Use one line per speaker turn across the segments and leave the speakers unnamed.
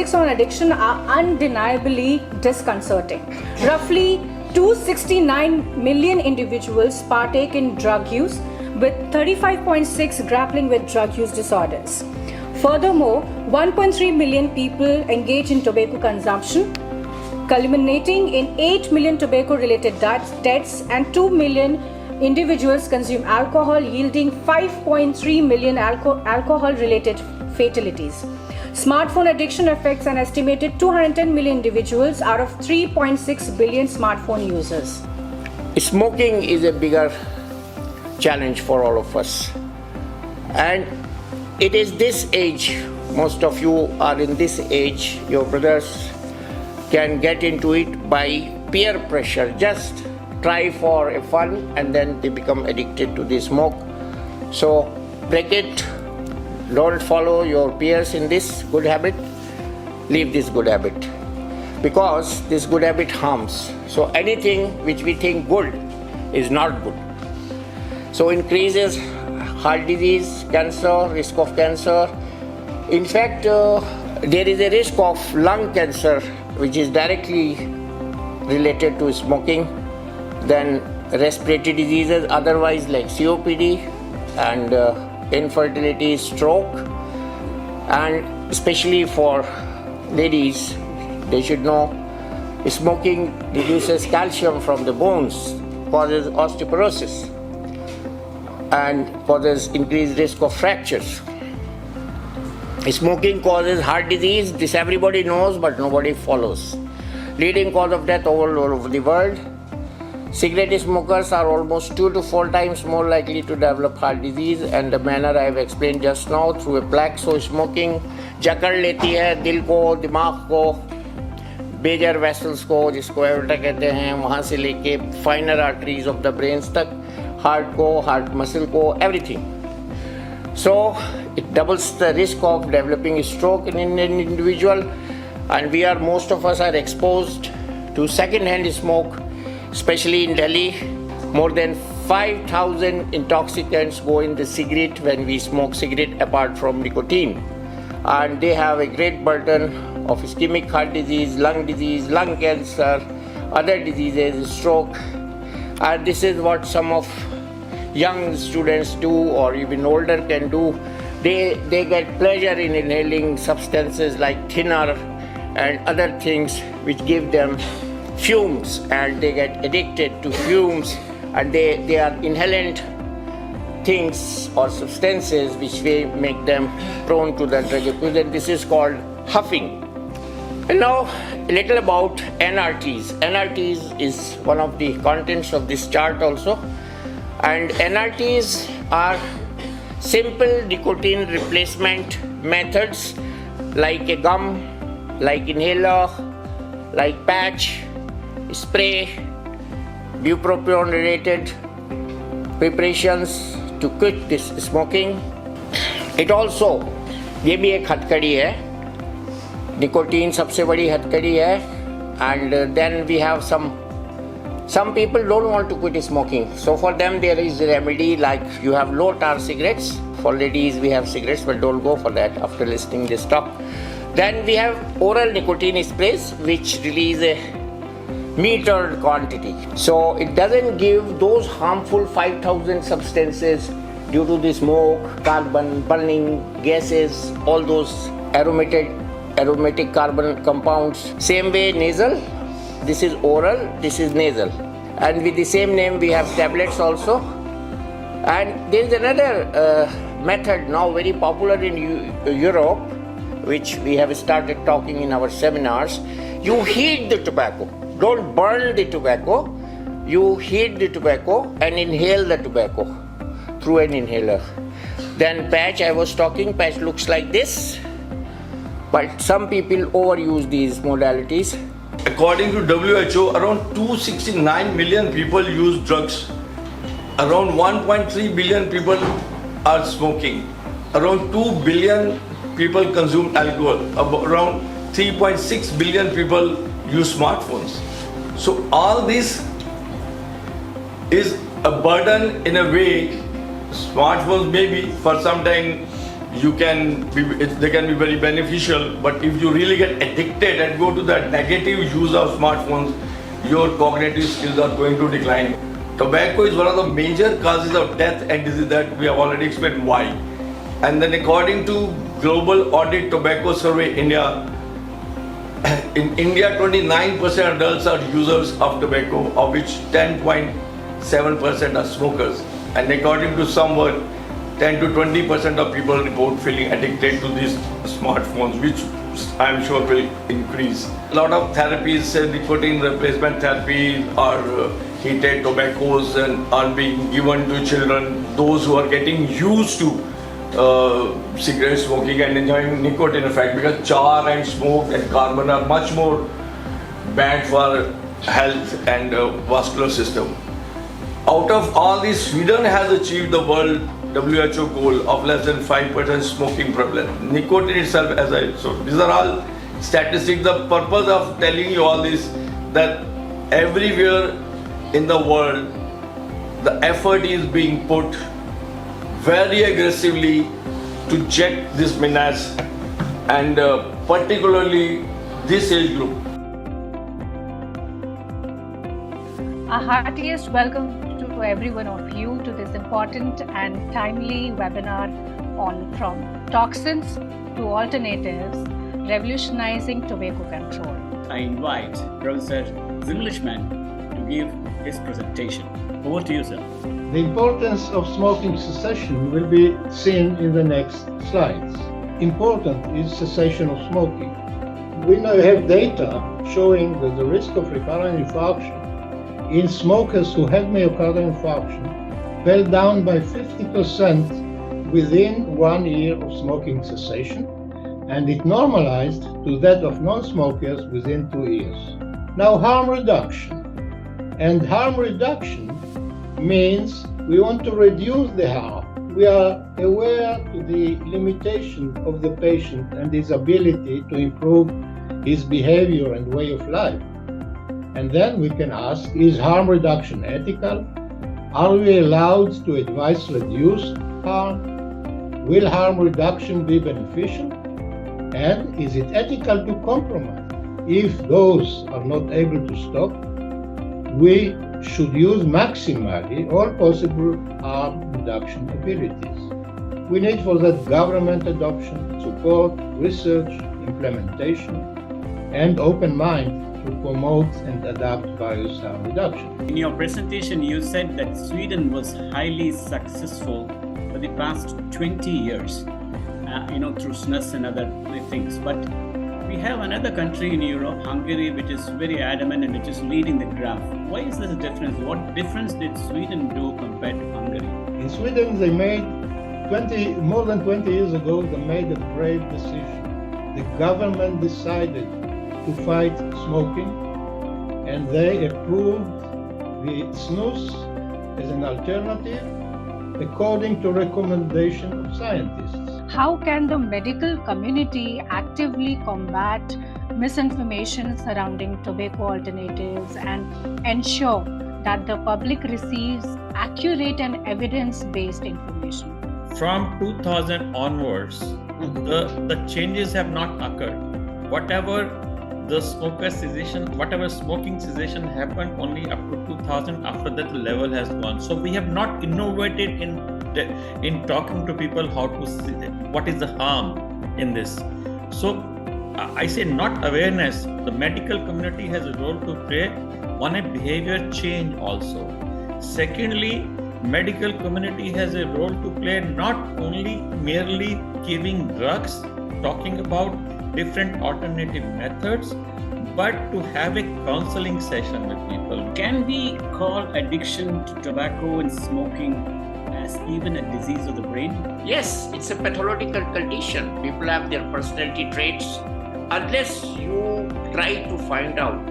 statistics on addiction are undeniably disconcerting. Roughly 269 million individuals partake in drug use, with 35.6 grappling with drug use disorders. Furthermore, 1.3 million people engage in tobacco consumption, culminating in 8 million tobacco-related deaths, and 2 million individuals consume alcohol, yielding 5.3 million alcohol-related fatalities. Smartphone addiction affects an estimated 210 million individuals out of 3.6 billion smartphone users.
Smoking is a bigger challenge for all of us. And it is this age, most of you are in this age, your brothers can get into it by peer pressure. Just try for a fun and then they become addicted to the smoke. So break it. Don't follow your peers in this good habit. Leave this good habit, because this good habit harms. So anything which we think good is not good. So increases heart disease, cancer, risk of cancer. In fact, there is a risk of lung cancer which is directly related to smoking. Then respiratory diseases otherwise like COPD and infertility, stroke, and especially for ladies, they should know smoking reduces calcium from the bones, causes osteoporosis, and causes increased risk of fractures. Smoking causes heart disease. This everybody knows, but nobody follows. Leading cause of death all over the world. Cigarette smokers are almost 2 to 4 times more likely to develop heart disease, and the manner I have explained just now through a plaque. So smoking जकड़ लेती है दिल को, दिमाग को, badger vessels को, जिसको aorta कहते हैं, वहाँ से लेके फाइनर आर्टरीज ऑफ द ब्रेन्स तक, हार्ट को, हार्ट मसल को, everything. So it doubles the risk of developing stroke in an individual, and most of us are exposed to second-hand smoke, especially in Delhi. More than 5,000 intoxicants go in the cigarette when we smoke cigarette apart from nicotine, and they have a great burden of ischemic heart disease, lung cancer, other diseases, stroke, and this is what some of young students do, or even older can do. They get pleasure in inhaling substances like thinner and other things which give them fumes, and they get addicted to fumes, and they are inhalant things or substances which may make them prone to the drug abuse, and this is called huffing. And now a little about NRTs. NRTs is one of the contents of this chart also, and NRTs are simple nicotine replacement methods like a gum, like inhaler, like patch, spray, bupropion related preparations to quit this smoking. It also, ये भी एक हथकड़ी है, nicotine सबसे बड़ी हथकड़ी है, and then we have some people don't want to quit smoking. So for them there is a remedy, like you have low tar cigarettes. For ladies we have cigarettes, but don't go for that after listening this talk. Then we have oral nicotine sprays which release a metered quantity. So it doesn't give those harmful 5,000 substances due to the smoke, carbon, burning, gases, all those aromatic carbon compounds. Same way nasal, this is oral, this is nasal. And with the same name we have tablets also. And there is another method now very popular in Europe, which we have started talking in our seminars. You heat the tobacco. Don't burn the tobacco. You heat the tobacco and inhale the tobacco through an inhaler. Then patch, I was talking, patch looks like this. But some people overuse these modalities.
According to WHO, around 269 million people use drugs. Around 1.3 billion people are smoking. Around 2 billion people consume alcohol. Around 3.6 billion people use smartphones. So all this is a burden in a way. Smartphones maybe for some time they can be very beneficial, but if you really get addicted and go to that negative use of smartphones, your cognitive skills are going to decline. Tobacco is one of the major causes of death and disease that we have already explained why. And then according to Global Audit Tobacco Survey India, in India 29% adults are users of tobacco, of which 10.7% are smokers. And according to some work, 10 to 20% of people report feeling addicted to these smartphones, which I'm sure will increase. A lot of therapies, nicotine replacement therapy or heated tobaccos and are being given to children, those who are getting used to cigarette smoking and enjoying nicotine effect, because char and smoke and carbon are much more bad for health and vascular system. Out of all this, Sweden has achieved the world WHO goal of less than 5% smoking prevalence. Nicotine itself, so these are all statistics. The purpose of telling you all this, that everywhere in the world, the effort is being put very aggressively to check this menace, and particularly this age group.
A heartiest welcome to every one of you to this important and timely webinar on From Toxins to Alternatives, Revolutionizing Tobacco Control.
I invite Professor Zinglishman to give his presentation. Over to you, sir.
The importance of smoking cessation will be seen in the next slides. Important is cessation of smoking. We now have data showing that the risk of recurrent infarction in smokers who had myocardial infarction fell down by 50% within 1 year of smoking cessation, and it normalized to that of non-smokers within 2 years. Now, harm reduction. And harm reduction means we want to reduce the harm. We are aware of the limitation of the patient and his ability to improve his behavior and way of life. And then we can ask, is harm reduction ethical? Are we allowed to advise reduce harm? Will harm reduction be beneficial? And is it ethical to compromise? If those are not able to stop, we should use maximally all possible harm reduction abilities. We need for that government adoption, support, research, implementation, and open mind to promote and adapt various harm reduction.
In your presentation, you said that Sweden was highly successful for the past 20 years, through SNUS and other things. But we have another country in Europe, Hungary, which is very adamant and which is leading the graph. Why is there a difference? What difference did Sweden do compared to Hungary?
In Sweden, they made more than 20 years ago, they made a brave decision. The government decided to fight smoking, and they approved the snus as an alternative according to recommendation of scientists.
How can the medical community actively combat misinformation surrounding tobacco alternatives and ensure that the public receives accurate and evidence-based information?
From 2000 onwards, the changes have not occurred. Whatever smoking cessation happened only up to 2000. After that, the level has gone. So we have not innovated in talking to people how to see what is the harm in this. So I say not awareness. The medical community has a role to play on a behavior change also. Secondly, medical community has a role to play, not only merely giving drugs, talking about different alternative methods, but to have a counseling session with people.
Can we call addiction to tobacco and smoking as even a disease of the brain?
Yes, it's a pathological condition. People have their personality traits. Unless you try to find out,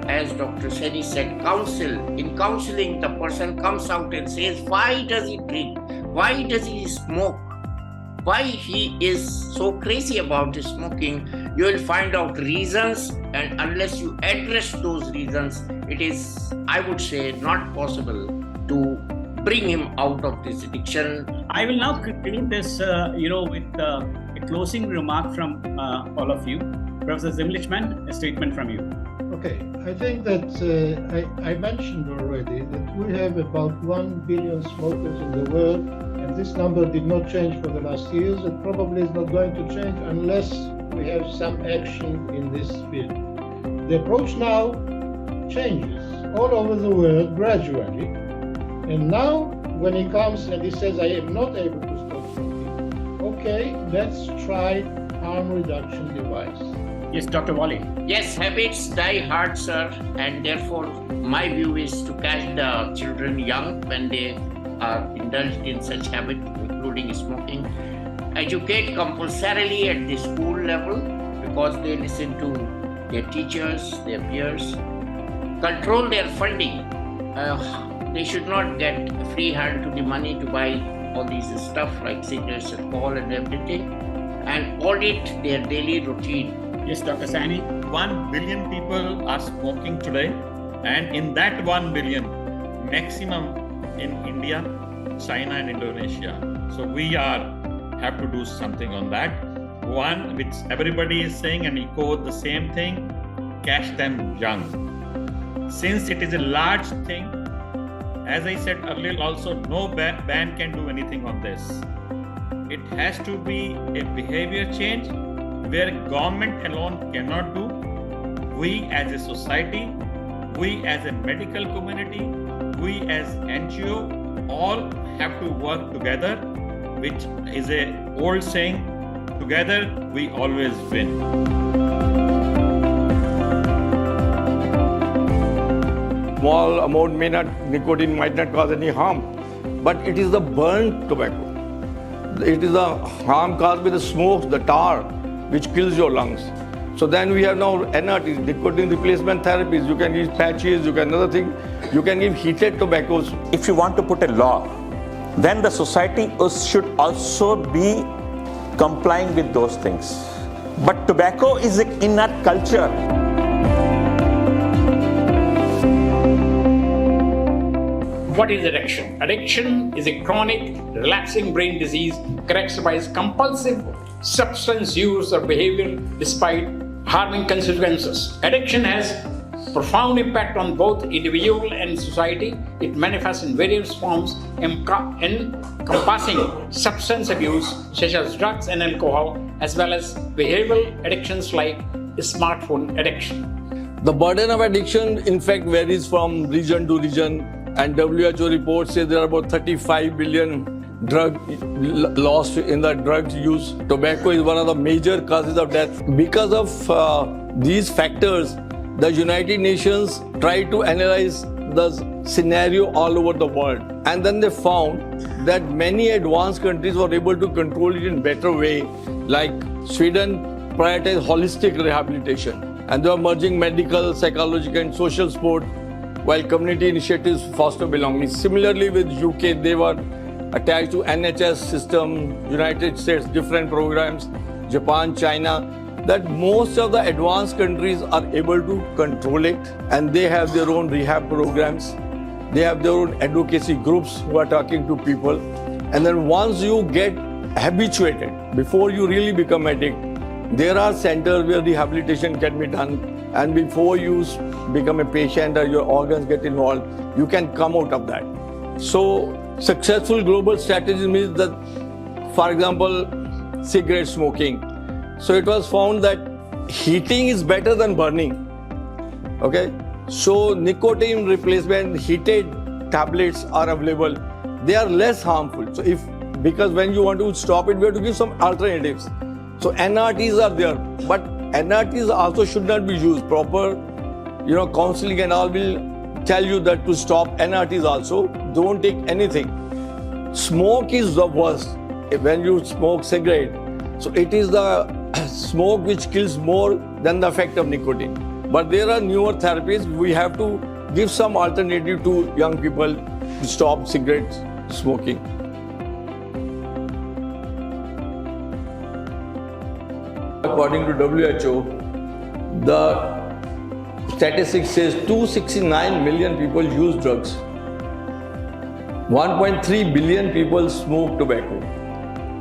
as Dr. Seni said, counsel. In counseling, the person comes out and says, why does he drink? Why does he smoke? Why he is so crazy about his smoking? You will find out reasons, and unless you address those reasons, it is, I would say, not possible to bring him out of this addiction.
I will now conclude this, with a closing remark from all of you. Professor Zimlichman, a statement from you.
Okay, I think that I mentioned already that we have about 1 billion smokers in the world, and this number did not change for the last years. It probably is not going to change unless we have some action in this field. The approach now changes all over the world gradually, and now when he comes and he says, I am not able to stop smoking, okay, let's try harm reduction device.
Yes, Dr. Wally.
Yes, habits die hard, sir, and therefore my view is to catch the children young when they are indulged in such habit, including smoking. Educate compulsorily at the school level because they listen to their teachers, their peers. Control their funding. They should not get free hand to the money to buy all these stuff like cigarettes, alcohol and everything, and audit their daily routine.
Yes, Dr. Sani.
1 billion people are smoking today, and in that 1 billion, maximum in India, China and Indonesia. So we have to do something on that. One, which everybody is saying and echo the same thing, catch them young. Since it is a large thing, as I said earlier also, no ban can do anything on this. It has to be a behavior change where government alone cannot do. We as a society, we as a medical community, we as NGO, all have to work together, which is a old saying, together we always win.
Small amount nicotine might not cause any harm, but it is the burnt tobacco. It is the harm caused by the smoke, the tar, which kills your lungs. So then we have now NRTs, nicotine replacement therapies. You can use patches, you can another thing, you can give heated tobaccos.
If you want to put a law, then the society should also be complying with those things. But tobacco is an inert culture.
What is addiction? Addiction is a chronic, relapsing brain disease characterized by compulsive substance use or behavior despite harming consequences. Addiction has profound impact on both individual and society. It manifests in various forms encompassing substance abuse such as drugs and alcohol, as well as behavioral addictions like smartphone addiction.
The burden of addiction, in fact, varies from region to region, and WHO reports say there are about 35 billion drug lost in the drug use. Tobacco is one of the major causes of death. Because of these factors, the United Nations tried to analyze the scenario all over the world, and then they found that many advanced countries were able to control it in better way, like Sweden prioritized holistic rehabilitation, and they were merging medical, psychological and social support, while community initiatives foster belonging. Similarly with UK, they were attached to NHS system, United States, different programs, Japan, China, that most of the advanced countries are able to control it, and they have their own rehab programs. They have their own advocacy groups who are talking to people. And then once you get habituated, before you really become addict, there are centers where rehabilitation can be done. And before you become a patient or your organs get involved, you can come out of that. So successful global strategy means that, for example, cigarette smoking. So it was found that heating is better than burning. Okay? So nicotine replacement heated tablets are available. They are less harmful. So because when you want to stop it, we have to give some alternatives. So NRTs are there, but NRTs also should not be used. Proper, counseling and all will tell you that to stop NRTs also. Don't take anything. Smoke is the worst. When you smoke cigarette, so it is the smoke which kills more than the effect of nicotine. But there are newer therapies. We have to give some alternative to young people to stop cigarette smoking. According to WHO, the statistics says 269 million people use drugs. 1.3 billion people smoke tobacco.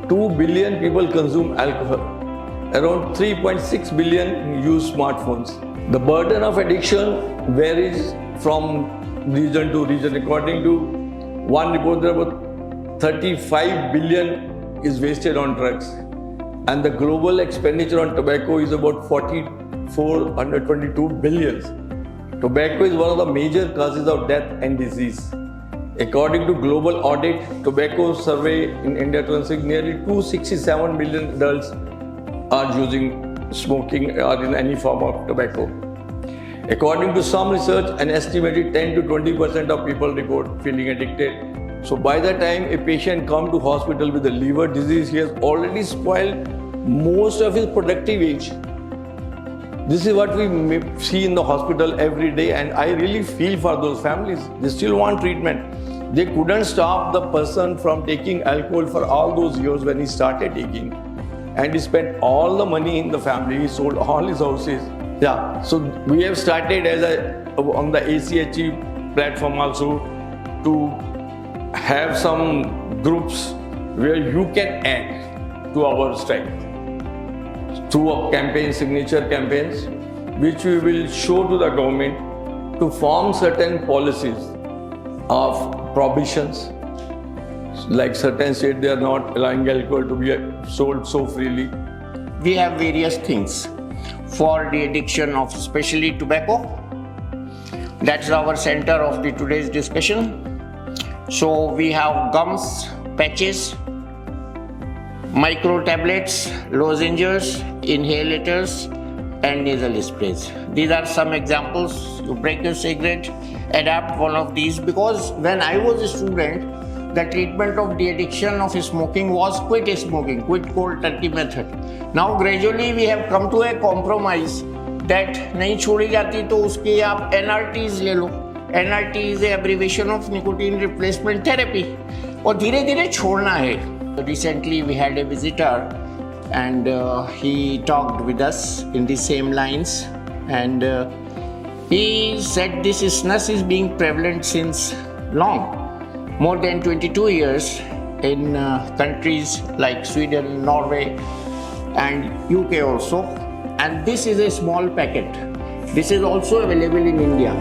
2 billion people consume alcohol. Around 3.6 billion use smartphones. The burden of addiction varies from region to region. According to one report, there about 35 billion is wasted on drugs. And the global expenditure on tobacco is about 422 billion. Tobacco is one of the major causes of death and disease. According to global audit, tobacco survey in India translates nearly 267 million adults are using smoking or in any form of tobacco. According to some research, an estimated 10 to 20% of people report feeling addicted. So by the time a patient comes to hospital with a liver disease, he has already spoiled most of his productive age. This is what we see in the hospital every day, and I really feel for those families. They still want treatment. They couldn't stop the person from taking alcohol for all those years when he started taking. And he spent all the money in the family, he sold all his houses. Yeah, so we have started on the ACHE platform also to have some groups where you can add to our strength through a campaign, signature campaigns, which we will show to the government to form certain policies of prohibitions. Like certain states, they are not allowing alcohol to be sold so freely.
We have various things for the addiction of especially tobacco. That's our center of the today's discussion. So we have gums, patches, micro tablets, lozenges, inhalators, and nasal sprays. These are some examples. You break your cigarette, adapt one of these, because when I was a student, the treatment of the addiction of smoking was quit smoking, quit cold turkey method. Now gradually we have come to a compromise that नहीं छोड़ी जाती तो उसके आप NRTs ले लो. NRT is a abbreviation of nicotine replacement therapy. और धीरे धीरे छोड़ना है. Recently we had a visitor and he talked with us in the same lines, and he said this snus is being prevalent since long, more than 22 years in countries like Sweden, Norway and UK also, and this is a small packet. This is also available in India.